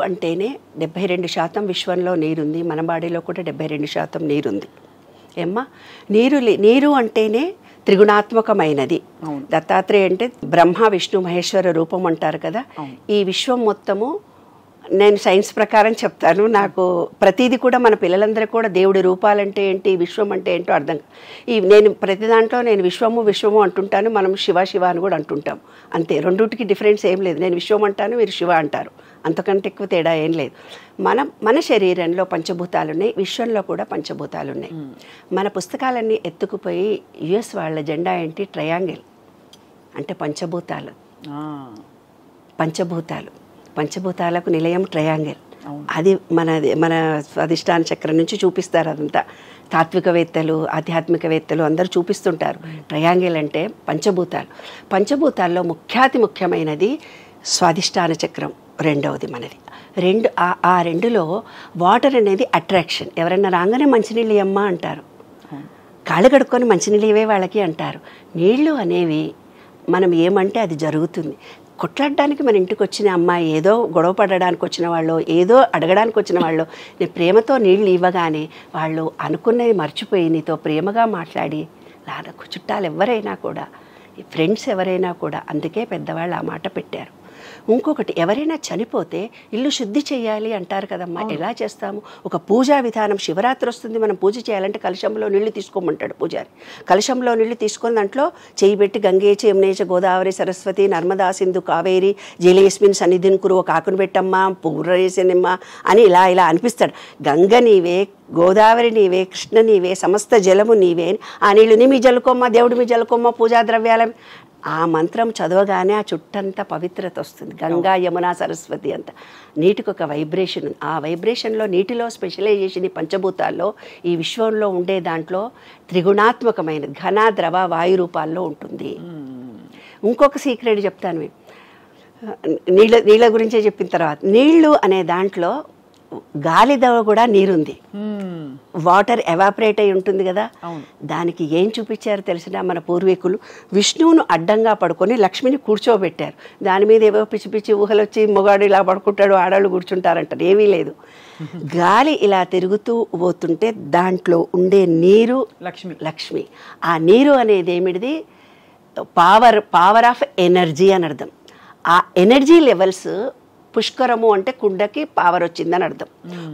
అంటేనే 72% విశ్వంలో నీరుంది, మన బాడీలో కూడా 72% నీరుంది. ఏమ్మా, నీరు అంటేనే త్రిగుణాత్మకమైనది. దత్తాత్రేయ అంటే బ్రహ్మ విష్ణు మహేశ్వర రూపం అంటారు కదా. ఈ విశ్వం మొత్తము నేను సైన్స్ ప్రకారం చెప్తాను, నాకు ప్రతిదీ కూడా మన పిల్లలందరూ కూడా దేవుడి రూపాలంటే ఏంటి, విశ్వం అంటే ఏంటో అర్థం. నేను ప్రతి దాంట్లో నేను విశ్వము అంటుంటాను, మనం శివ అని కూడా అంటుంటాం. అంతే, రెండుటికి డిఫరెన్స్ ఏం లేదు. నేను విశ్వం అంటాను, మీరు శివ అంటారు, అంతకంటే ఎక్కువ తేడా ఏం లేదు. మన శరీరంలో పంచభూతాలు ఉన్నాయి, విశ్వంలో కూడా పంచభూతాలు ఉన్నాయి. మన పుస్తకాలన్నీ ఎత్తుకుపోయి యుఎస్ వాళ్ళ జెండా ఏంటి, ట్రయాంగిల్ అంటే పంచభూతాలు. పంచభూతాలకు నిలయం ట్రయాంగిల్. అది మన అధిష్టాన చక్రం నుంచి చూపిస్తారు. అదంతా తాత్వికవేత్తలు ఆధ్యాత్మికవేత్తలు అందరూ చూపిస్తుంటారు. ట్రయాంగిల్ అంటే పంచభూతాల్లో ముఖ్యమైనది స్వాధిష్టాన చక్రం, రెండవది మనది. ఆ రెండులో వాటర్ అనేది అట్రాక్షన్. ఎవరన్నా రాగానే మంచినీళ్ళు ఇవ్వమ్మా అంటారు, కాళ్ళు కడుక్కొని మంచినీళ్ళు ఇవే వాళ్ళకి అంటారు. నీళ్లు అనేవి మనం ఏమంటే అది జరుగుతుంది. కొట్లాడడానికి మన ఇంటికి వచ్చిన అమ్మాయి, ఏదో గొడవ పడడానికి వచ్చిన వాళ్ళు, ఏదో అడగడానికి వచ్చిన వాళ్ళు, నేను ప్రేమతో నీళ్ళు ఇవ్వగానే వాళ్ళు అనుకున్నది మర్చిపోయి నీతో ప్రేమగా మాట్లాడి, నాకు చుట్టాలు ఎవరైనా కూడా, ఫ్రెండ్స్ ఎవరైనా కూడా, అందుకే పెద్దవాళ్ళు ఆ మాట పెట్టారు. ఇంకొకటి, ఎవరైనా చనిపోతే ఇల్లు శుద్ధి చేయాలి అంటారు కదమ్మా. ఎలా చేస్తాము? ఒక పూజా విధానం. శివరాత్రి వస్తుంది, మనం పూజ చేయాలంటే కలశంలో నీళ్లు తీసుకోమంటాడు పూజారి. కలశంలో నీళ్లు తీసుకొని దాంట్లో చేయి పెట్టి గంగే చ యమునే చ గోదావరి సరస్వతి నర్మదా సింధు కావేరి జలేస్మిన్ సన్నిధిని కురు, ఒక ఆకును పెట్టమ్మా, పూర్వేసినమ్మా అని ఇలా అనిపిస్తాడు. గంగ నీవే, గోదావరి నీవే, కృష్ణ నీవే, సమస్త జలము నీవే, ఆ నీళ్ళుని మీ జలుకోమ్మా, దేవుడి మీ జలుకోమ్మా, పూజా ద్రవ్యాల. ఆ మంత్రం చదవగానే ఆ చుట్టంతా పవిత్రత వస్తుంది. గంగా యమున సరస్వతి అంత నీటికి ఒక వైబ్రేషన్. ఆ వైబ్రేషన్లో నీటిలో స్పెషలైజేషన్ ఈ పంచభూతాల్లో, ఈ విశ్వంలో ఉండే దాంట్లో త్రిగుణాత్మకమైన ఘన ద్రవ వాయు రూపాల్లో ఉంటుంది. ఇంకొక సీక్రెట్ చెప్తాను. నీళ్ళ గురించే చెప్పిన తర్వాత, నీళ్లు అనే దాంట్లో గాలిలో కూడా నీరుంది. వాటర్ ఎవాపరేట్ అయి ఉంటుంది కదా. దానికి ఏం చూపించారు తెలిసిన మన పూర్వీకులు, విష్ణువును అడ్డంగా పడుకొని లక్ష్మిని కూర్చోబెట్టారు. దాని మీద ఏవో పిచ్చి ఊహలు వచ్చి మొగాడు ఇలా పడుకుంటాడు, ఆడవాళ్ళు కూర్చుంటారంటారు. ఏమీ లేదు, గాలి ఇలా తిరుగుతూ పోతుంటే దాంట్లో ఉండే నీరు లక్ష్మి. ఆ నీరు అనేది ఏమిటిది, పవర్ ఆఫ్ ఎనర్జీ అని అర్థం. ఆ ఎనర్జీ లెవెల్స్ పుష్కరము అంటే కుండకి పవర్ వచ్చిందని అర్థం.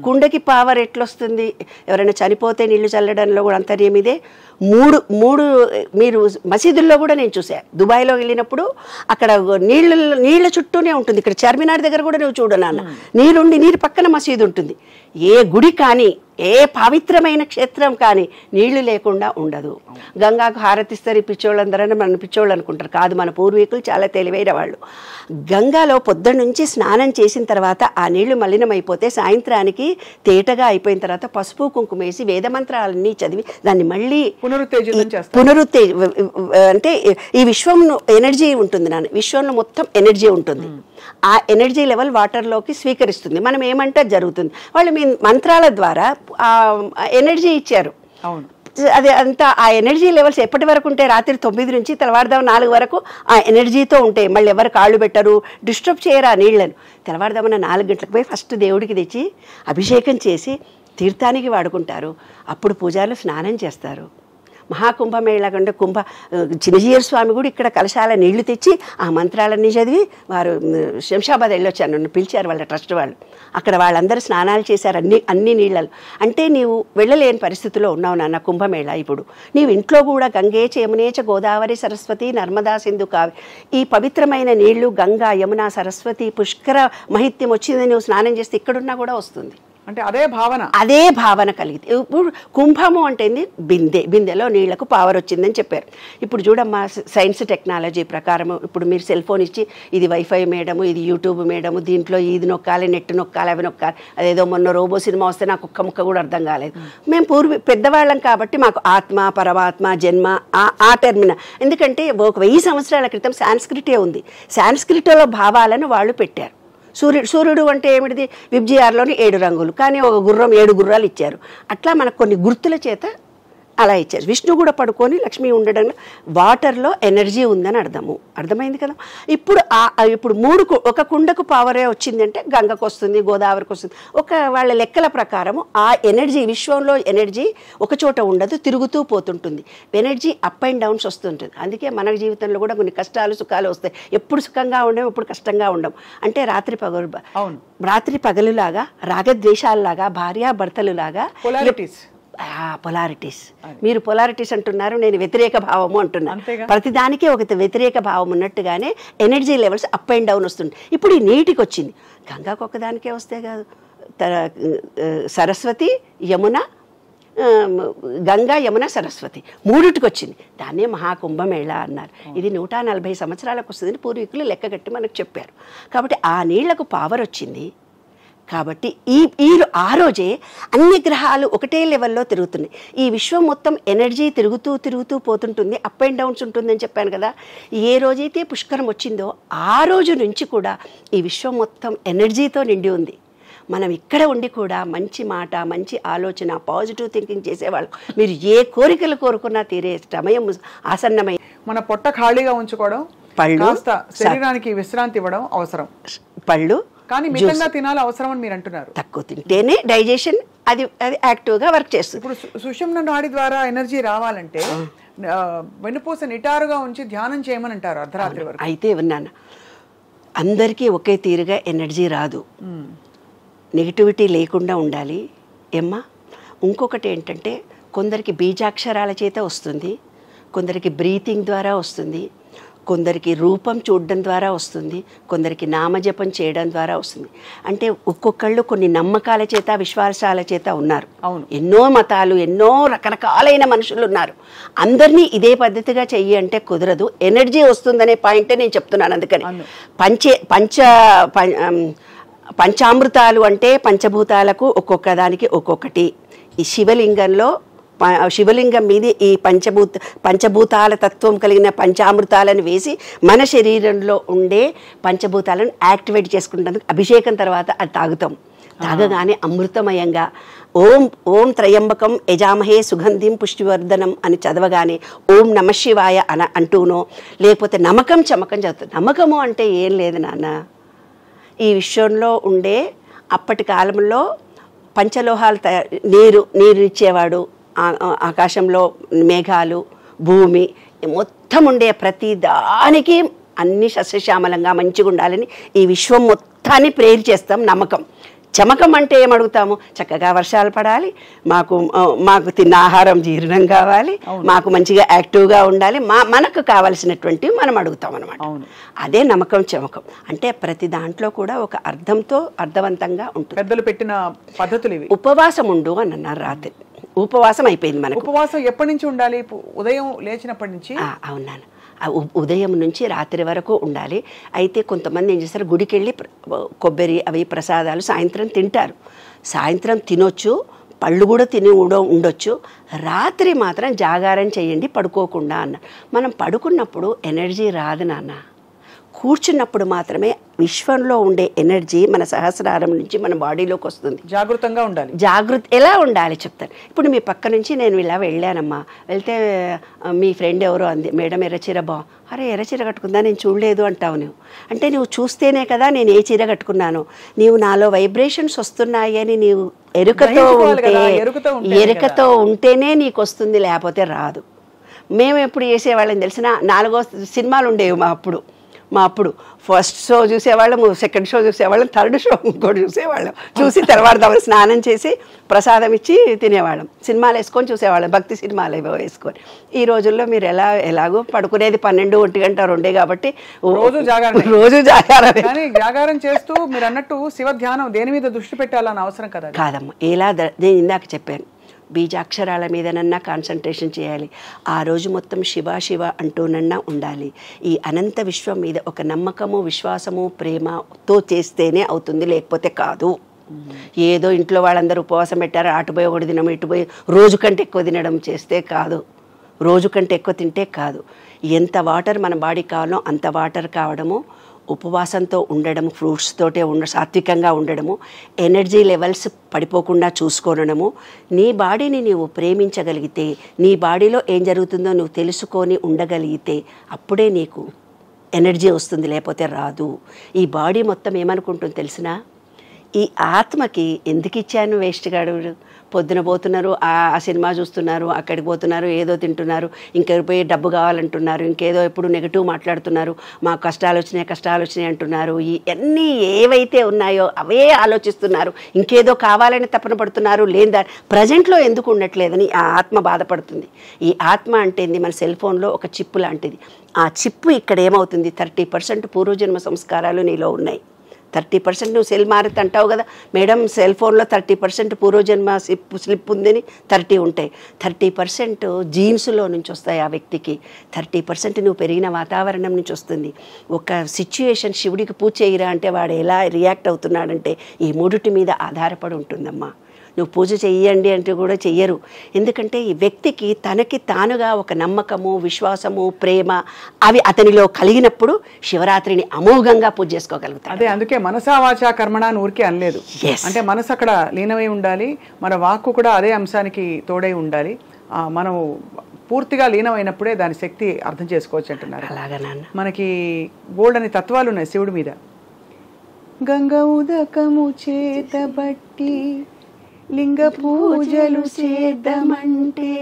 కుండకి పవర్ ఎట్లొస్తుంది? ఎవరైనా చనిపోతే నీళ్లు చల్లడంలో కూడా అంతర్యం ఇదే. మూడు మీరు మసీదుల్లో కూడా నేను చూసా. దుబాయ్లో వెళ్ళినప్పుడు అక్కడ నీళ్ళ చుట్టూనే ఉంటుంది. ఇక్కడ చార్మినార్ దగ్గర కూడా నువ్వు చూడు నాన్న, నీరు పక్కన మసీదు ఉంటుంది. ఏ గుడి కానీ, ఏ పవిత్రమైన క్షేత్రం కానీ నీళ్లు లేకుండా ఉండదు. గంగాకు హారతిస్తారు ఈ పిచ్చోళ్ళందరూ మన పిచ్చోళ్ళు అనుకుంటారు. కాదు, మన పూర్వీకులు చాలా తెలివైన వాళ్ళు. గంగాలో పొద్దున్న నుంచి స్నానం చేసిన తర్వాత ఆ నీళ్లు మలినమైపోతే సాయంత్రానికి తేటగా అయిపోయిన తర్వాత పసుపు కుంకుమ వేసి వేదమంత్రాలన్నీ చదివి దాన్ని మళ్ళీ అంటే ఈ విశ్వంలో ఎనర్జీ ఉంటుంది నాన్న, విశ్వంలో మొత్తం ఎనర్జీ ఉంటుంది. ఆ ఎనర్జీ లెవెల్ వాటర్లోకి స్వీకరిస్తుంది. మనం ఏమంటే జరుగుతుంది. వాళ్ళు మీ మంత్రాల ద్వారా ఆ ఎనర్జీ ఇచ్చారు. అది అంతా ఆ ఎనర్జీ లెవెల్స్ ఎప్పటి వరకు ఉంటాయి? రాత్రి 9 నుంచి తెల్లవారుదాం 4 వరకు ఆ ఎనర్జీతో ఉంటాయి. మళ్ళీ ఎవరు కాళ్ళు పెట్టరు, డిస్టర్బ్ చేయరు ఆ నీళ్లను. తెల్లవారుదామన్న 4 గంటలకు పోయి ఫస్ట్ దేవుడికి తెచ్చి అభిషేకం చేసి తీర్థానికి వాడుకుంటారు. అప్పుడు పూజారులు స్నానం చేస్తారు. మహాకుంభమేళ కంటే చిన్నజీయర్ స్వామి కూడా ఇక్కడ కలశాల నీళ్లు తెచ్చి ఆ మంత్రాలన్నీ చదివి వారు శంషాబాద్ వెళ్ళొచ్చాను, నన్ను పిలిచారు వాళ్ళ ట్రస్ట్ వాళ్ళు. అక్కడ వాళ్ళందరూ స్నానాలు చేశారు అన్ని నీళ్ళలు. అంటే నీవు వెళ్ళలేని పరిస్థితిలో ఉన్నావు నాన్న కుంభమేళ. ఇప్పుడు నీవు ఇంట్లో కూడా గంగే చ యమునే చ గోదావరి సరస్వతి నర్మదా సింధు కావేరి, ఈ పవిత్రమైన నీళ్లు గంగా యమున సరస్వతి పుష్కర మహిత్యం వచ్చింది. నువ్వు స్నానం చేస్తే ఇక్కడున్నా కూడా వస్తుంది. అంటే అదే భావన కలిగితే. ఇప్పుడు కుంభము అంటే బిందెలో నీళ్లకు పవర్ వచ్చిందని చెప్పారు. ఇప్పుడు చూడమ్మా, సైన్స్ టెక్నాలజీ ప్రకారం ఇప్పుడు మీరు సెల్ ఫోన్ ఇచ్చి ఇది వైఫై మేడము, ఇది యూట్యూబ్ మేడము, దీంట్లో ఇది నొక్కాలి, నెట్ నొక్కాలి, అవి నొక్కాలి. అదేదో మొన్న రోబో సినిమా వస్తే నాకు ఒక్క ముక్క కూడా అర్థం కాలేదు. మేము పెద్దవాళ్ళం కాబట్టి మాకు ఆత్మ, పరమాత్మ, జన్మ ఆ టెర్మిన. ఎందుకంటే 1000 సంవత్సరాల క్రితం సాంస్క్రిటే ఉంది. సాంస్క్రిట్లో భావాలను వాళ్ళు పెట్టారు. సూర్యుడు అంటే ఏమిటిది? విబ్జిఆర్లోని 7 రంగులు, కానీ ఒక గుర్రం 7 గుర్రాలు ఇచ్చారు. అట్లా మనకు కొన్ని గుర్తుల చేత అలా ఇచ్చారు. విష్ణు కూడా పడుకొని లక్ష్మి ఉండడం వాటర్లో ఎనర్జీ ఉందని అర్థమైంది కదా. ఇప్పుడు ఇప్పుడు ఒక కుండకు పవరే వచ్చిందంటే గంగకు వస్తుంది, గోదావరికి వస్తుంది. వాళ్ళ లెక్కల ప్రకారము ఆ ఎనర్జీ, విశ్వంలో ఎనర్జీ ఒక చోట ఉండదు, తిరుగుతూ పోతుంటుంది. ఎనర్జీ అప్ అండ్ డౌన్స్ వస్తుంటుంది. అందుకే మన జీవితంలో కూడా కొన్ని కష్టాలు సుఖాలు వస్తాయి. ఎప్పుడు సుఖంగా ఉండం, ఎప్పుడు కష్టంగా ఉండం. అంటే రాత్రి పగలులాగా, రాగద్వేషాలలాగా, భార్యాభర్తలులాగా పొలారిటీస్. మీరు పొలారిటీస్ అంటున్నారు, నేను వ్యతిరేక భావము అంటున్నాను. ప్రతిదానికి ఒక వ్యతిరేక భావం ఉన్నట్టుగానే energy levels up and down వస్తుంది. ఇప్పుడు ఈ నీటికి వచ్చింది, గంగాకు ఒకదానికే వస్తే కాదు, సరస్వతి యమున, గంగా యమున సరస్వతి మూడిటికి వచ్చింది. దాన్నే మహాకుంభమేళ అన్నారు. ఇది 140 సంవత్సరాలకు వస్తుందని పూర్వీకులు లెక్కగట్టి మనకు చెప్పారు. కాబట్టి ఆ నీళ్లకు పవర్ వచ్చింది. కాబట్టి ఆ రోజే అన్ని గ్రహాలు ఒకటే లెవెల్లో తిరుగుతున్నాయి. ఈ విశ్వం మొత్తం ఎనర్జీ తిరుగుతూ పోతుంటుంది, అప్ అండ్ డౌన్స్ ఉంటుందని చెప్పాను కదా. ఏ రోజైతే పుష్కరం వచ్చిందో ఆ రోజు నుంచి కూడా ఈ విశ్వం మొత్తం ఎనర్జీతో నిండి ఉంది. మనం ఇక్కడ ఉండి కూడా మంచి మాట, మంచి ఆలోచన, పాజిటివ్ థింకింగ్ చేసేవాళ్ళు. మీరు ఏ కోరికలు కోరుకున్నా తీరే సమయం ఆసన్నమై, మన పొట్ట ఖాళీగా ఉంచుకోవడం, పళ్ళు, శరీరానికి విశ్రాంతి ఇవ్వడం అవసరం. పళ్ళు కానీ మితంగా తినాలి అవసరం అని మీరు అంటున్నారు. తక్కువ తింటేనే డైజెషన్ అది యాక్టివ్గా వర్క్ చేస్తుంది. ఇప్పుడు సుషుమ్న నాడి ద్వారా ఎనర్జీ రావాలంటే వెన్నుపూస నిటారుగా ఉంచి ధ్యానం చేయమని అంటారు అర్ధరాత్రి వరకు. అయితే విన్నాను, అందరికీ ఒకే తీరుగా ఎనర్జీ రాదు. నెగిటివిటీ లేకుండా ఉండాలి ఏమ్మా. ఇంకొకటి ఏంటంటే, కొందరికి బీజాక్షరాల చేత వస్తుంది, కొందరికి బ్రీతింగ్ ద్వారా వస్తుంది, కొందరికి రూపం చూడడం ద్వారా వస్తుంది, కొందరికి నామజపం చేయడం ద్వారా వస్తుంది. అంటే ఒక్కొక్కళ్ళు కొన్ని నమ్మకాల చేత, విశ్వాసాల చేత ఉన్నారు. అవును, ఎన్నో మతాలు, ఎన్నో రకరకాలైన మనుషులు ఉన్నారు. అందరినీ ఇదే పద్ధతిగా చెయ్యి అంటే కుదరదు. ఎనర్జీ వస్తుందనే పాయింటే నేను చెప్తున్నాను. అందుకని పంచామృతాలు అంటే పంచభూతాలకు ఒక్కొక్క దానికి ఒక్కొక్కటి. ఈ శివలింగం మీద ఈ పంచభూతాల తత్వం కలిగిన పంచామృతాలను వేసి మన శరీరంలో ఉండే పంచభూతాలను యాక్టివేట్ చేసుకుంటాం. అభిషేకం తర్వాత అది తాగగానే అమృతమయంగా ఓం త్రయంబకం యజామహే సుగంధిం పుష్టివర్ధనం అని చదవగానే ఓం నమశివాయ అంటూనో, లేకపోతే నమ్మకం చమకం చదువుతాం. నమ్మకము అంటే ఏం లేదు నాన్న, ఈ విశ్వంలో ఉండే అప్పటి కాలంలో పంచలోహాలు నీరు ఇచ్చేవాడు, ఆకాశంలో మేఘాలు, భూమి మొత్తం ఉండే ప్రతి దానికి అన్ని సస్యశ్యామలంగా మంచిగా ఉండాలని ఈ విశ్వం మొత్తాన్ని ప్రేర్ చేస్తాం. నమ్మకం. చమకం అంటే ఏమడుగుతాము, చక్కగా వర్షాలు పడాలి, మాకు తిన్న ఆహారం జీర్ణం కావాలి, మాకు మంచిగా యాక్టివ్గా ఉండాలి, మనకు కావలసినటువంటివి మనం అడుగుతాం అనమాట. అదే నమ్మకం చమకం అంటే. ప్రతి దాంట్లో కూడా ఒక అర్థవంతంగా ఉంటుంది. పెద్దలు పెట్టిన పద్ధతులు ఇవి. ఉపవాసం ఉండు అని అన్నారు. రాత్రి ఉపవాసం అయిపోయింది మనకు. ఉపవాసం ఎప్పటి నుంచి ఉండాలి? ఉదయం లేచినప్పటి నుంచి. అవునాను, ఉదయం నుంచి రాత్రి వరకు ఉండాలి. అయితే కొంతమంది ఏం చేస్తారు, గుడికి వెళ్ళి కొబ్బరి అవి ప్రసాదాలు సాయంత్రం తింటారు. సాయంత్రం తినొచ్చు, పళ్ళు కూడా తిని ఉండొచ్చు. రాత్రి మాత్రం జాగారం చేయండి పడుకోకుండా అన్న. మనం పడుకున్నప్పుడు ఎనర్జీ రాదు నాన్న. కూర్చున్నప్పుడు మాత్రమే విశ్వంలో ఉండే ఎనర్జీ మన సహస్రారం నుంచి మన బాడీలోకి వస్తుంది. జాగృతంగా ఉండాలి. ఎలా ఉండాలి చెప్తాను. ఇప్పుడు మీ పక్క నుంచి నేను ఇలా వెళ్ళానమ్మా, వెళ్తే మీ ఫ్రెండ్ ఎవరో అంది, మేడం ఎర్రచీర అరే ఎర్రచీర కట్టుకుందా, నేను చూడలేదు అంటావు నువ్వు. అంటే నువ్వు చూస్తేనే కదా నేను ఏ చీర కట్టుకున్నాను. నీవు నాలో వైబ్రేషన్స్ వస్తున్నాయి అని నీవు ఎరుకతో ఉంటేనే నీకు వస్తుంది, లేకపోతే రాదు. మేము ఎప్పుడు చేసేవాళ్ళని తెలిసిన 4 సినిమాలు ఉండేవి మా అప్పుడు ఫస్ట్ షో చూసేవాళ్ళం, సెకండ్ షో చూసేవాళ్ళం, థర్డ్ షో ఇంకోటి చూసేవాళ్ళం. చూసి తర్వాత స్నానం చేసి ప్రసాదం ఇచ్చి తినేవాళ్ళం. సినిమాలు వేసుకొని చూసేవాళ్ళం, భక్తి సినిమాలు ఏవో వేసుకొని. ఈ రోజుల్లో మీరు ఎలాగో పడుకునేది 12, 1 గంట 2 కాబట్టి రోజు జాగారం. కానీ జాగారం చేస్తూ మీరు అన్నట్టు శివ ధ్యానం దేని మీద దృష్టి పెట్టాలని అవసరం కదా. కాదమ్మా, నేను ఇందాక చెప్పాను, బీజాక్షరాల మీదనన్నా కాన్సన్ట్రేషన్ చేయాలి. ఆ రోజు మొత్తం శివ శివ అంటూనన్నా ఉండాలి. ఈ అనంత విశ్వం మీద ఒక నమ్మకము, విశ్వాసము, ప్రేమతో చేస్తేనే అవుతుంది, లేకపోతే కాదు. ఏదో ఇంట్లో వాళ్ళందరూ ఉపవాసం పెట్టారు, అటుపోయి ఒకటి తినడం, ఇటుపోయి రోజు కంటే ఎక్కువ తినడం చేస్తే కాదు. రోజు కంటే ఎక్కువ తింటే కాదు. ఎంత వాటర్ మన బాడీకి కావాలో అంత వాటర్ కావడము, ఉపవాసంతో ఉండడము, ఫ్రూట్స్ తోటే సాత్వికంగా ఉండడము, ఎనర్జీ లెవెల్స్ పడిపోకుండా చూసుకోవడము, నీ బాడీని నీవు ప్రేమించగలిగితే, నీ బాడీలో ఏం జరుగుతుందో నువ్వు తెలుసుకొని ఉండగలిగితే అప్పుడే నీకు ఎనర్జీ వస్తుంది, లేకపోతే రాదు. ఈ బాడీ మొత్తం ఏమనుకుంటుంది తెలిసినా, ఈ ఆత్మకి ఎందుకు ఇచ్చాను వేస్ట్ గాడు, పొద్దున పోతున్నారు, ఆ సినిమా చూస్తున్నారు, అక్కడికి పోతున్నారు, ఏదో తింటున్నారు, ఇంకెక్కడ పోయి డబ్బు కావాలంటున్నారు, ఇంకేదో ఎప్పుడు నెగిటివ్ మాట్లాడుతున్నారు, మా కష్టాలు వచ్చినాయి అంటున్నారు, ఇవన్నీ ఏవైతే ఉన్నాయో అవే ఆలోచిస్తున్నారు, ఇంకేదో కావాలని తపన పడుతున్నారు, లేదా ప్రజెంట్లో ఎందుకు ఉండట్లేదని ఆ ఆత్మ బాధపడుతుంది. ఈ ఆత్మ అంటే మన సెల్ ఫోన్లో ఒక చిప్పు లాంటిది. ఆ చిప్పు ఇక్కడ ఏమవుతుంది, 30% పూర్వజన్మ సంస్కారాలు నీలో ఉన్నాయి. 30% నువ్వు సెల్ మారితే అంటావు కదా మేడం, సెల్ ఫోన్లో 30% పూర్వజన్మ స్లిప్ ఉందని 30 ఉంటాయి. 30% జీన్స్లో నుంచి వస్తాయి ఆ వ్యక్తికి, 30% నువ్వు పెరిగిన వాతావరణం నుంచి వస్తుంది. ఒక సిచ్యుయేషన్, శివుడికి పూజ చేయరా అంటే వాడు ఎలా రియాక్ట్ అవుతున్నాడంటే ఈ మూడిటి మీద ఆధారపడి ఉంటుందమ్మా. నువ్వు పూజ చెయ్యండి అంటే కూడా చెయ్యరు, ఎందుకంటే ఈ వ్యక్తికి తనకి తానుగా ఒక నమ్మకము, విశ్వాసము, ప్రేమ అవి అతనిలో కలిగినప్పుడు శివరాత్రిని అమోఘంగా పూజ చేసుకోగలుగుతాడు. అదే అందుకే మనసా వాచా కర్మణ అని ఊరికే అనలేదు. అంటే మనసు అక్కడ లీనమై ఉండాలి, మన వాక్కు కూడా అదే అంశానికి తోడై ఉండాలి. మనం పూర్తిగా లీనమైనప్పుడే దాని శక్తి అర్థం చేసుకోవచ్చు అంటున్నారు. అలాగా నాన్న, మనకి బోల్డ్ అనే తత్వాలు ఉన్నాయి శివుడి మీద. గంగ ఉదకము చేతబట్టి లింగ పూజలు చేద్దామంటే,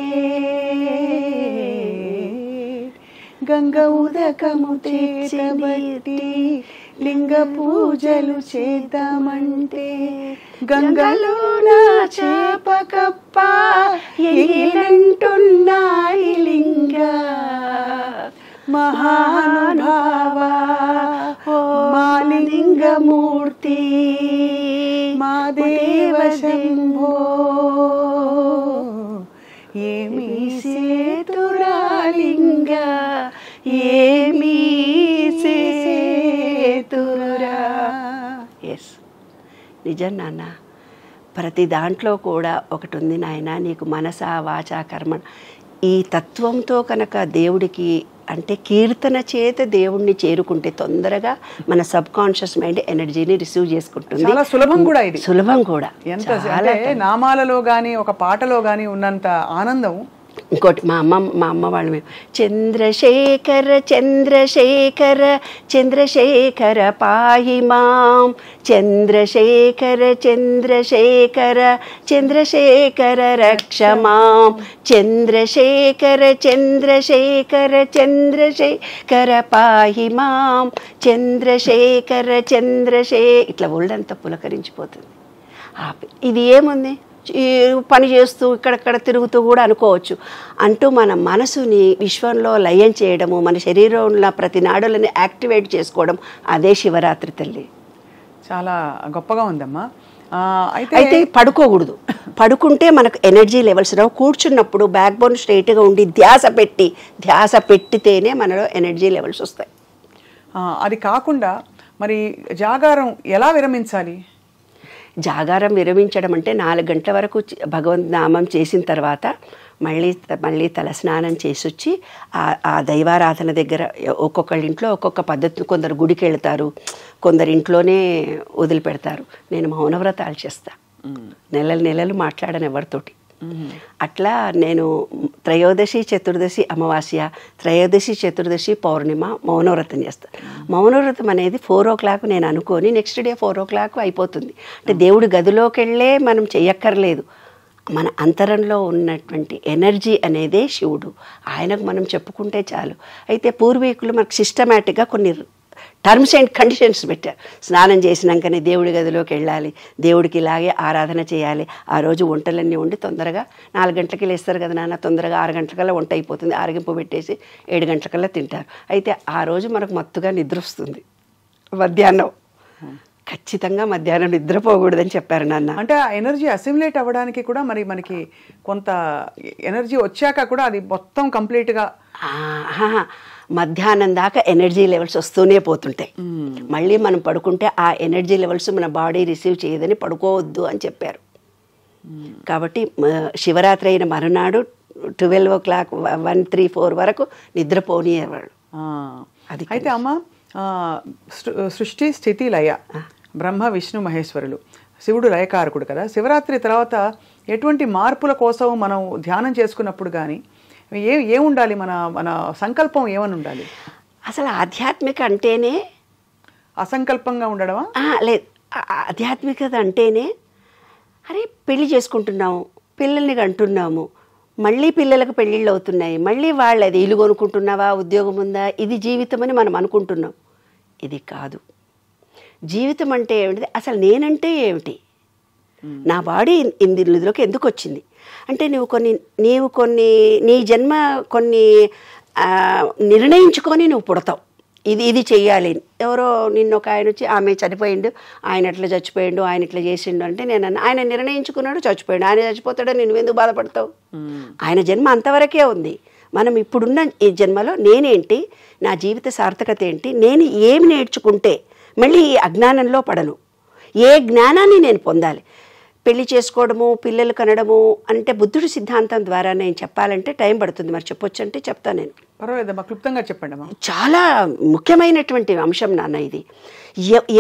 గంగ ఉదకము చేతబట్టి లింగ పూజలు చేద్దామంటే, గంగలోన చేపకప్ప ఎగిలంటున్నాయి లింగ మహానుభావ మా లింగమూర్తి మా దేవ శంభో ఏమీ సేతురా లింగ ఏమీ సేతురా. ఎస్, నిజం నాన్న. ప్రతి దాంట్లో కూడా ఒకటి ఉంది నాయన, నీకు మనసా వాచా కర్మ ఈ తత్వంతో కనుక దేవుడికి అంటే కీర్తన చేత దేవుణ్ణి చేరుకుంటే తొందరగా మన సబ్ కాన్షియస్ మైండ్ ఎనర్జీని రిసీవ్ చేసుకుంటుంది. చాలా సులభం కూడా ఇది, సులభం కూడా. ఎంత నామాలలో కానీ ఒక పాటలో కానీ ఉన్నంత ఆనందం ఇంకోటి మా అమ్మ వాళ్ళు మేము చంద్రశేఖర చంద్రశేఖర చంద్రశేఖర పాహి మాం, చంద్రశేఖర చంద్రశేఖర చంద్రశేఖర రక్ష మాం, చంద్రశేఖర చంద్రశేఖర చంద్రశేఖర పాహి మాం, చంద్రశేఖర ఇట్లా ఒళ్ళంతా పులకరించిపోతుంది. ఇది ఏముంది, పని చేస్తూ ఇక్కడక్కడ తిరుగుతూ కూడా అనుకోవచ్చు అంటూ మన మనసుని విశ్వంలో లయం చేయడము, మన శరీరంలో ప్రతి నాడులని యాక్టివేట్ చేసుకోవడం, అదే శివరాత్రి తల్లి. చాలా గొప్పగా ఉందమ్మా. అయితే పడుకోకూడదు, పడుకుంటే మనకు ఎనర్జీ లెవెల్స్ రావు. కూర్చున్నప్పుడు బ్యాక్ బోన్ స్ట్రైట్గా ఉండి ధ్యాస పెట్టితేనే మనలో ఎనర్జీ లెవెల్స్ వస్తాయి. అది కాకుండా మరి జాగారం ఎలా విరమించాలి? జాగారం విరమించడం అంటే 4 గంటల వరకు భగవంత్ నామం చేసిన తర్వాత మళ్ళీ తలస్నానం చేసి వచ్చి ఆ దైవారాధన దగ్గర ఒక్కొక్కళ్ళ ఇంట్లో ఒక్కొక్క పద్ధతి, కొందరు గుడికి వెళ్తారు, కొందరు ఇంట్లోనే వదిలిపెడతారు. నేను మౌనవ్రతాలు చేస్తా, నెలలు మాట్లాడను ఎవరితోటి. అట్లా నేను త్రయోదశి చతుర్దశి అమావాస్య, త్రయోదశి చతుర్దశి పౌర్ణిమ మౌనవ్రతం చేస్తాను. మౌనవ్రతం అనేది 4 o'clock నేను అనుకొని నెక్స్ట్ డే 4 o'clock అయిపోతుంది. అంటే దేవుడి గదిలోకి వెళ్ళే మనం చెయ్యక్కర్లేదు, మన అంతరంలో ఉన్నటువంటి ఎనర్జీ అనేదే శివుడు, ఆయనకు మనం చెప్పుకుంటే చాలు. అయితే పూర్వీకులు మనకు సిస్టమేటిక్గా కొన్ని టర్మ్స్ అండ్ కండిషన్స్ పెట్టారు. స్నానం చేసినాకనే దేవుడి గదిలోకి వెళ్ళాలి, దేవుడికి ఇలాగే ఆరాధన చేయాలి, ఆ రోజు వంటలన్నీ వండి తొందరగా 4 గంటలకి లేస్తారు కదా నాన్న, తొందరగా 6 గంటలకల్లా వంట అయిపోతుంది, ఆరగింపు పెట్టేసి 7 గంటలకల్లా తింటారు. అయితే ఆ రోజు మనకు మత్తుగా నిద్ర వస్తుంది. మధ్యాహ్నం ఖచ్చితంగా మధ్యాహ్నం నిద్రపోకూడదని చెప్పారు నాన్న. అంటే ఆ ఎనర్జీ అసిమిలేట్ అవ్వడానికి కూడా మరి మనకి కొంత ఎనర్జీ వచ్చాక కూడా అది మొత్తం కంప్లీట్గా మధ్యాహ్నం దాకా ఎనర్జీ లెవెల్స్ వస్తూనే పోతుంటాయి. మళ్ళీ మనం పడుకుంటే ఆ ఎనర్జీ లెవెల్స్ మన బాడీ రిసీవ్ చేయదని పడుకోవద్దు అని చెప్పారు. కాబట్టి శివరాత్రి అయిన మరునాడు 12 o'clock 1, 3, 4 వరకు నిద్రపోనివాళ్ళు. అది అయితే అమ్మ సృష్టి స్థితి లయ, బ్రహ్మ విష్ణు మహేశ్వరులు, శివుడు లయకారకుడు కదా. శివరాత్రి తర్వాత ఎటువంటి మార్పుల కోసం మనం ధ్యానం చేసుకున్నప్పుడు కానీ ఏముండాలి, మన మన సంకల్పం ఏమని ఉండాలి? అసలు ఆధ్యాత్మిక అంటేనే అసంకల్పంగా ఉండడమా? లేదు, ఆధ్యాత్మికత అంటేనే అరే పెళ్లి చేసుకుంటున్నాము, పిల్లల్ని కంటున్నాము, మళ్ళీ పిల్లలకు పెళ్ళిళ్ళు అవుతున్నాయి, మళ్ళీ వాళ్ళది ఇల్లు కొనుక్కుంటున్నావా, ఉద్యోగం ఉందా, ఇది జీవితం అని మనం అనుకుంటున్నాం. ఇది కాదు. జీవితం అంటే ఏమిటి, అసలు నేనంటే ఏమిటి, నా బాడీ ఇందులోకి ఎందుకు వచ్చింది అంటే నీవు కొన్ని నీ జన్మ కొన్ని నిర్ణయించుకొని నువ్వు పుడతావు. ఇది చెయ్యాలి. ఎవరో నిన్న ఒక ఆయన వచ్చి ఆమె చనిపోయిండు, ఆయన ఎట్లా చచ్చిపోయిండు, ఆయన ఇట్లా చేసిండు అంటే నేను ఆయన నిర్ణయించుకున్నాడు, చచ్చిపోయాడు. ఆయన చచ్చిపోతాడని నువ్వు ఎందుకు బాధపడతావు? ఆయన జన్మ అంతవరకే ఉంది. మనం ఇప్పుడున్న ఈ జన్మలో నేనేంటి, నా జీవిత సార్థకత ఏంటి, నేను ఏమి నేర్చుకుంటే మళ్ళీ ఈ అజ్ఞానంలో పడను, ఏ జ్ఞానాన్ని నేను పొందాలి. పెళ్లి చేసుకోవడము, పిల్లలు కనడము అంటే బుద్ధుడి సిద్ధాంతం ద్వారా నేను చెప్పాలంటే టైం పడుతుంది. మరి చెప్పొచ్చు అంటే చెప్తాను నేను. పర్వాలేదమ్మా, క్లుప్తంగా చెప్పండి అమ్మా. చాలా ముఖ్యమైనటువంటి అంశం నాన్న ఇది.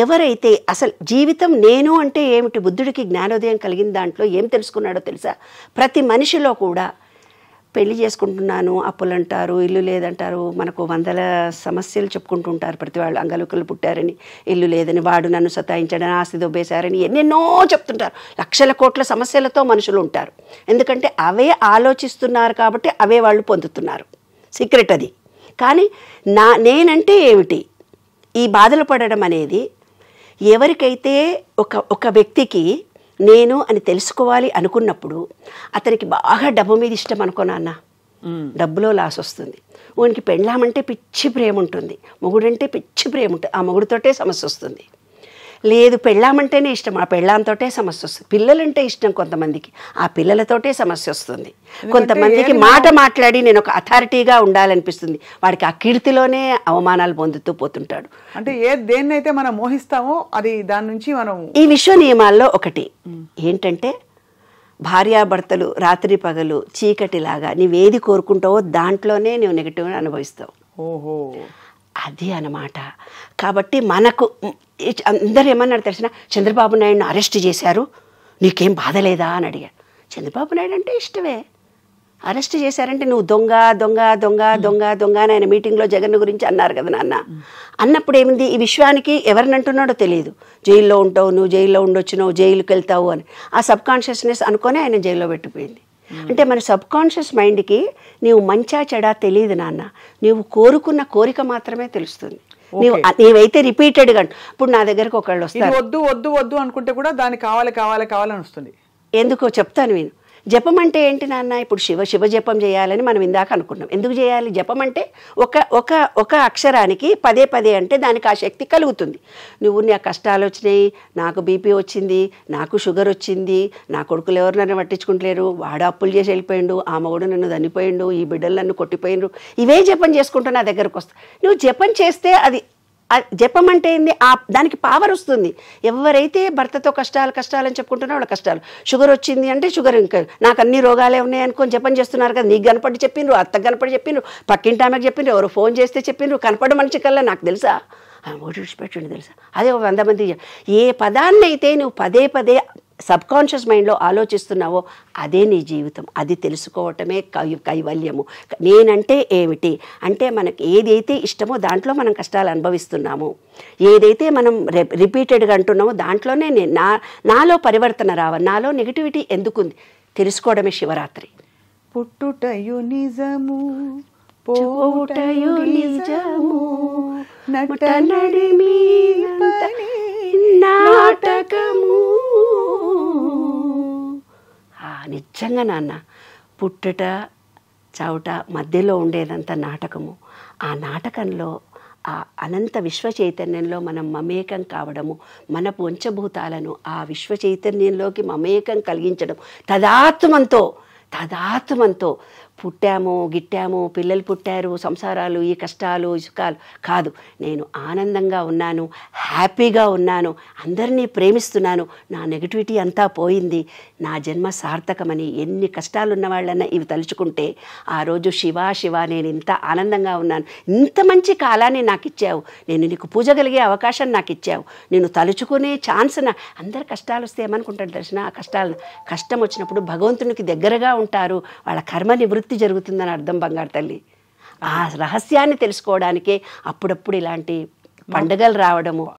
ఎవరైతే అసలు జీవితం నేను అంటే ఏమిటి, బుద్ధుడికి జ్ఞానోదయం కలిగిన దాంట్లో ఏం తెలుసుకున్నాడో తెలుసా? ప్రతి మనిషిలో కూడా పెళ్లి చేసుకుంటున్నాను, అప్పులు అంటారు, ఇల్లు లేదంటారు, మనకు వందల సమస్యలు చెప్పుకుంటూ ఉంటారు. ప్రతి వాళ్ళు అంగలుకలు పుట్టారని, ఇల్లు లేదని, వాడు నన్ను సతాయించడని, ఆస్తి దొబ్బేశారని ఎన్నెన్నో చెప్తుంటారు. లక్షల కోట్ల సమస్యలతో మనుషులు ఉంటారు. ఎందుకంటే అవే ఆలోచిస్తున్నారు కాబట్టి అవే వాళ్ళు పొందుతున్నారు. సీక్రెట్ అది. కానీ నేనంటే ఏమిటి, ఈ బాధలు పడడం అనేది ఎవరికైతే ఒక వ్యక్తికి నేను అని తెలుసుకోవాలి అనుకున్నప్పుడు అతనికి బాగా డబ్బు మీద ఇష్టం అనుకో నాన్న, డబ్బులో లాస్ వస్తుంది. వానికి పెళ్ళామంటే పిచ్చి ప్రేమ ఉంటుంది, మొగుడంటే పిచ్చి ప్రేమ ఉంటుంది, ఆ మొగుడితోటే సమస్య వస్తుంది. లేదు పెళ్ళామంటేనే ఇష్టం, ఆ పెళ్ళాంతోటే సమస్య వస్తుంది. పిల్లలంటే ఇష్టం కొంతమందికి, ఆ పిల్లలతోటే సమస్య వస్తుంది. కొంతమందికి మాట మాట్లాడి నేను ఒక అథారిటీగా ఉండాలనిపిస్తుంది, వాడికి ఆ కీర్తిలోనే అవమానాలు పొందుతూ పోతుంటాడు. అంటే దేన్నైతే మనం మోహిస్తామో అది దాని నుంచి మనం ఈ విశ్వ నియమాల్లో ఒకటి ఏంటంటే భార్యాభర్తలు రాత్రి పగలు చీకటిలాగా నీవేది కోరుకుంటావో దాంట్లోనే నువ్వు నెగిటివ్ అనుభవిస్తావు. ఓహో, అది అన్నమాట. కాబట్టి మనకు అందరూ ఏమన్నారు తెలిసిన, చంద్రబాబు నాయుడుని అరెస్ట్ చేశారు, నీకేం బాధ లేదా అని అడిగారు. చంద్రబాబు నాయుడు అంటే ఇష్టమే, అరెస్ట్ చేశారంటే నువ్వు దొంగ దొంగ దొంగ దొంగ దొంగ అని ఆయన మీటింగ్లో జగన్ గురించి అన్నారు కదా నాన్న. అన్నప్పుడు ఏమింది, ఈ విశ్వానికి ఎవరిని అంటున్నాడో తెలియదు. జైల్లో ఉంటావు, నువ్వు జైల్లో ఉండొచ్చు, నువ్వు జైలుకి వెళ్తావు అని ఆ సబ్ కాన్షియస్నెస్ అనుకొని ఆయన జైల్లో పెట్టిపోయింది. అంటే మన సబ్ కాన్షియస్ మైండ్కి నీవు మంచా చెడా తెలియదు నాన్న, నీవు కోరుకున్న కోరిక మాత్రమే తెలుస్తుంది. నీవైతే రిపీటెడ్గా ఇప్పుడు నా దగ్గరకు ఒకళ్ళు వస్తారు, వద్దు వద్దు వద్దు అనుకుంటే కూడా దాన్ని కావాలి కావాలి కావాలని వస్తుంది. ఎందుకో చెప్తాను నేను. జపం అంటే ఏంటి నాన్న, ఇప్పుడు శివ జపం చేయాలని మనం ఇందాక అనుకున్నాం. ఎందుకు చేయాలి జపం అంటే ఒక అక్షరానికి పదే పదే అంటే దానికి ఆ శక్తి కలుగుతుంది. నువ్వు నా కష్టాలు వచ్చినాయి, నాకు బీపీ వచ్చింది, నాకు షుగర్ వచ్చింది, నా కొడుకులు ఎవరు నన్ను పట్టించుకుంటలేరు, వాడు అప్పులు చేసి వెళ్ళిపోయిండు, ఆ మగుడు నన్ను దన్నిపోయిండు, ఈ బిడ్డలు నన్ను కొట్టిపోయిండ్రు, ఇవే జపం చేసుకుంటూ నా దగ్గరకు వస్తా. నువ్వు జపం చేస్తే అది జపం అంటే ఏంది, దానికి పవర్ వస్తుంది. ఎవరైతే భర్తతో కష్టాలని చెప్పుకుంటున్నా వాళ్ళ కష్టాలు, షుగర్ వచ్చింది అంటే షుగర్, ఇంకా నాకు అన్ని రోగాలే ఉన్నాయి అనుకొని జపం చేస్తున్నారు కదా. నీకు కనపడి చెప్పిండ్రు, అత్తకు కనపడి చెప్పిండ్రు, పక్కింటి ఆమెకు చెప్పిండ్రు, ఎవరు ఫోన్ చేస్తే చెప్పిండ్రు, కనపడి మనిషి కల్లా నాకు తెలుసా, ఓటు విడిచిపెట్టండి తెలుసా. అదే 100 మంది. ఏ పదాన్నైతే నువ్వు పదే పదే సబ్ కాన్షియస్ మైండ్లో ఆలోచిస్తున్నావో అదే నీ జీవితం. అది తెలుసుకోవటమే కైవల్యము. నేనంటే ఏమిటి అంటే మనకి ఏదైతే ఇష్టమో దాంట్లో మనం కష్టాలు అనుభవిస్తున్నాము, ఏదైతే మనం రిపీటెడ్గా అంటున్నామో దాంట్లోనే నాలో పరివర్తన రావాలి. నాలో నెగిటివిటీ ఎందుకుంది తెలుసుకోవడమే శివరాత్రి. పుట్టుటయు నిజము పోవుటయు నిజము నటనడిమి నాటకము. నిజంగా నాన్న, పుట్టుట చావుట మధ్యలో ఉండేదంతా నాటకము. ఆ నాటకంలో ఆ అనంత విశ్వ చైతన్యంలో మనం మమేకం కావడము, మన పంచభూతాలను ఆ విశ్వ చైతన్యంలోకి మమేకం కలిగించడం, తదాత్మంతో పుట్టాము గిట్టాము, పిల్లలు పుట్టారు, సంసారాలు, ఈ కష్టాలు ఇసుకాలు కాదు. నేను ఆనందంగా ఉన్నాను, హ్యాపీగా ఉన్నాను, అందరినీ ప్రేమిస్తున్నాను, నా నెగటివిటీ అంతా పోయింది, నా జన్మ సార్థకమని ఎన్ని కష్టాలున్న వాళ్ళన్నా ఇవి తలుచుకుంటే ఆ రోజు శివ శివ నేను ఇంత ఆనందంగా ఉన్నాను, ఇంత మంచి కాలాన్ని నాకు ఇచ్చావు, నేను నీకు పూజగలిగే అవకాశం నాకు ఇచ్చావు, నేను తలుచుకునే ఛాన్స్ అందరి కష్టాలు వస్తే ఏమనుకుంటాడు దర్శన, ఆ కష్టం వచ్చినప్పుడు భగవంతునికి దగ్గరగా ఉంటారు, వాళ్ళ కర్మ నివృత్తి జరుగుతుందని అర్థం బంగారు తల్లి. ఆ రహస్యాన్ని తెలుసుకోవడానికే అప్పుడప్పుడు ఇలాంటి పండుగలు రావడము.